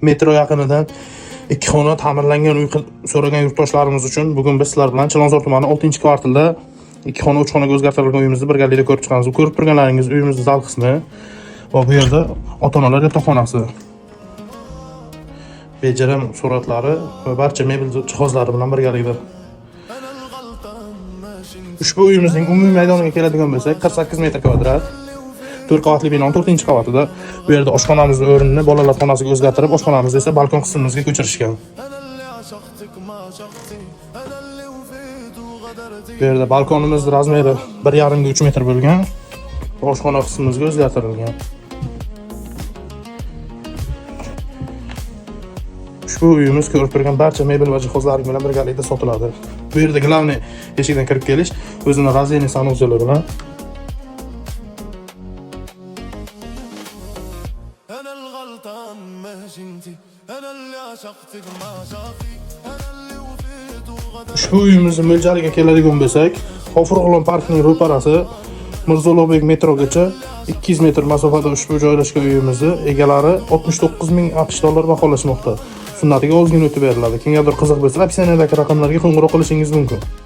metro yaqinidan 2 xona ta'mirlangan uy so'ragan yurtdoshlarimiz uchun bugun biz sizlar bilan Chilonzor tumani 6-kvartalda 2 xona 3 xonaga o'zgartirilgan uyimizni birgalikda ko'rib chiqamiz. Ko'rib turganlaringiz uyimizning zal qismi va bu yerda ota-onalar yotoqxonasi. Bejirim suratlari va barcha mebel jihozlari bilan birgalikda. Ushbu uyimizning umumiy maydoniga keladigan bo'lsak, 48 metr kvadrat. 4 qavatli bino 4-qavatida. Bu yerda oshxonamizning o'rnini bolalar xonasiga o'zgartirib, oshxonamizni esa balkon qismimizga ko'chirishgan. Bu yerda balkonimiz razmeri 1,5 ga 3 metr bo'lgan. Oshxona qismimizga o'zgartirilgan. Ushbu uyimiz ko'rib turgan barcha mebel va jihozlar bilan birgalikda sotiladi. Bu yerda glavniy eshikdan kirib kelish o'zining razveniy sanusiyalar bilan ushbu uyimizning mo'ljaliga keladigan bo'lsak, Hofurg'ulon parkining ro'parasi Mirzo Ulug'bek metrogacha 200 metr masofada ushbu joylashgan uyimizni egalari 69,000 AQSh dollar baholashmoqda. Sunnatiga ozgina o'tib beriladi. Kimgadir qiziq bo'lsa, opsiyadagi raqamlarga qo'ng'iroq qilishingiz mumkin.